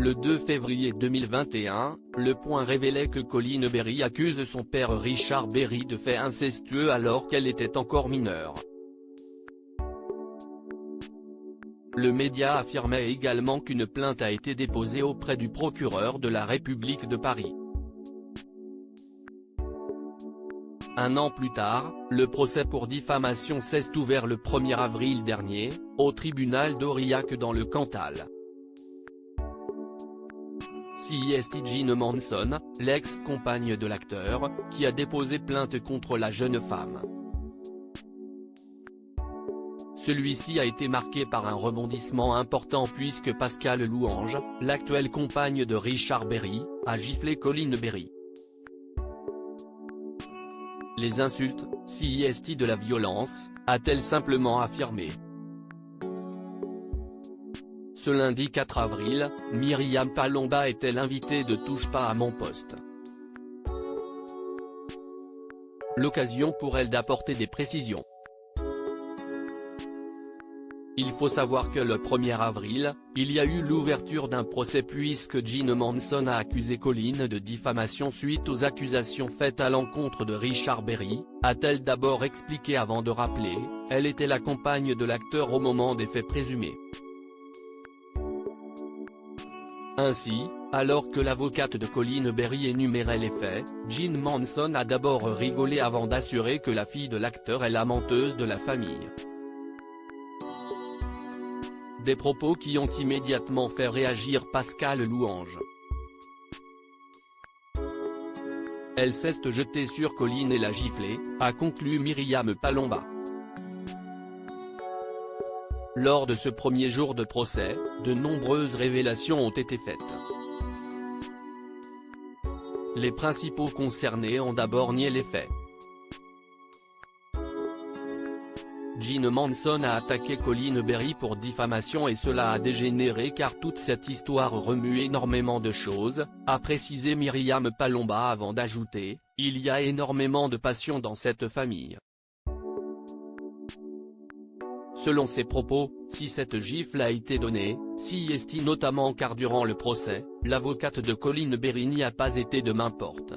Le 2 février 2021, Le Point révélait que Colin Berry accuse son père Richard Berry de faits incestueux alors qu'elle était encore mineure. Le média affirmait également qu'une plainte a été déposée auprès du procureur de la République de Paris. Un an plus tard, le procès pour diffamation s'est ouvert le 1er avril dernier, au tribunal d'Aurillac dans le Cantal. C'est Jean Manson, l'ex-compagne de l'acteur, qui a déposé plainte contre la jeune femme. Celui-ci a été marqué par un rebondissement important puisque Pascale Louange, l'actuelle compagne de Richard Berry, a giflé Colin Berry. Les insultes, c'est de la violence, a-t-elle simplement affirmé. Ce lundi 4 avril, Myriam Palomba était l'invitée de Touche pas à mon poste. L'occasion pour elle d'apporter des précisions. Il faut savoir que le 1er avril, il y a eu l'ouverture d'un procès puisque Jean Manson a accusé Colin de diffamation suite aux accusations faites à l'encontre de Richard Berry, a-t-elle d'abord expliqué avant de rappeler, elle était la compagne de l'acteur au moment des faits présumés. Ainsi, alors que l'avocate de Colin Berry énumérait les faits, Jean Manson a d'abord rigolé avant d'assurer que la fille de l'acteur est la menteuse de la famille. Des propos qui ont immédiatement fait réagir Pascale Louange. Elle s'est jetée sur Colin et l'a giflé, a conclu Myriam Palomba. Lors de ce premier jour de procès, de nombreuses révélations ont été faites. Les principaux concernés ont d'abord nié les faits. Jean Manson a attaqué Colin Berry pour diffamation et cela a dégénéré car toute cette histoire remue énormément de choses, a précisé Myriam Palomba avant d'ajouter, il y a énormément de passion dans cette famille. Selon ses propos, si cette gifle a été donnée, c'est notamment car durant le procès, l'avocate de Colin Berry n'y a pas été de main forte.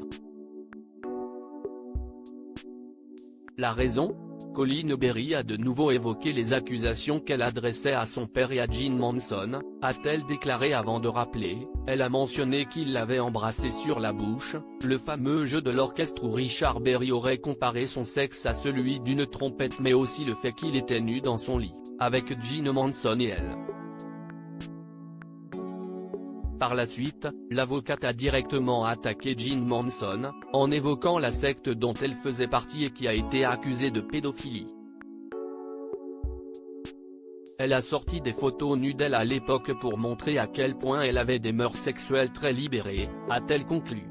La raison ? Colin Berry a de nouveau évoqué les accusations qu'elle adressait à son père et à Jean Manson, a-t-elle déclaré avant de rappeler, elle a mentionné qu'il l'avait embrassé sur la bouche, le fameux jeu de l'orchestre où Richard Berry aurait comparé son sexe à celui d'une trompette mais aussi le fait qu'il était nu dans son lit, avec Jean Manson et elle. Par la suite, l'avocate a directement attaqué Jean Manson, en évoquant la secte dont elle faisait partie et qui a été accusée de pédophilie. Elle a sorti des photos nues d'elle à l'époque pour montrer à quel point elle avait des mœurs sexuelles très libérées, a-t-elle conclu.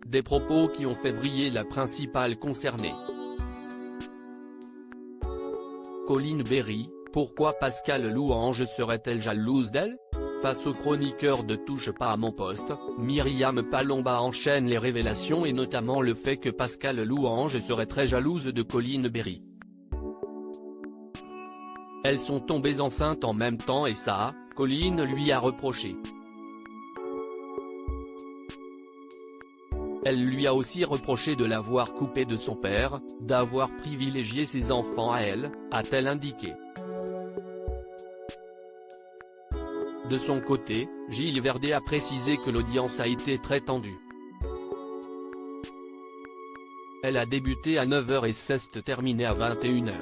Des propos qui ont fait vriller la principale concernée. Colin Berry. Pourquoi Pascale Louange serait-elle jalouse d'elle? Face au chroniqueur de Touche pas à mon poste, Myriam Palomba enchaîne les révélations et notamment le fait que Pascale Louange serait très jalouse de Colin Berry. Elles sont tombées enceintes en même temps et ça, Colin lui a reproché. Elle lui a aussi reproché de l'avoir coupé de son père, d'avoir privilégié ses enfants à elle, a-t-elle indiqué. De son côté, Gilles Verdet a précisé que l'audience a été très tendue. Elle a débuté à 9h et s'est terminée à 21h.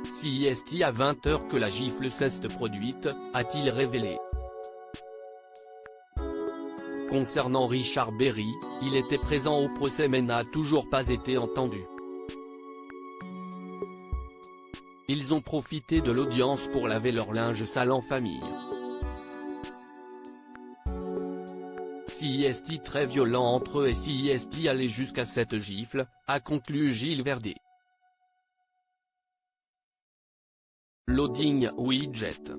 C'est à 20h que la gifle s'est produite, a-t-il révélé. Concernant Richard Berry, il était présent au procès mais n'a toujours pas été entendu. Ils ont profité de l'audience pour laver leur linge sale en famille. C'est très violent entre eux et c'est allé jusqu'à cette gifle, a conclu Gilles Verdet. Loading Widget.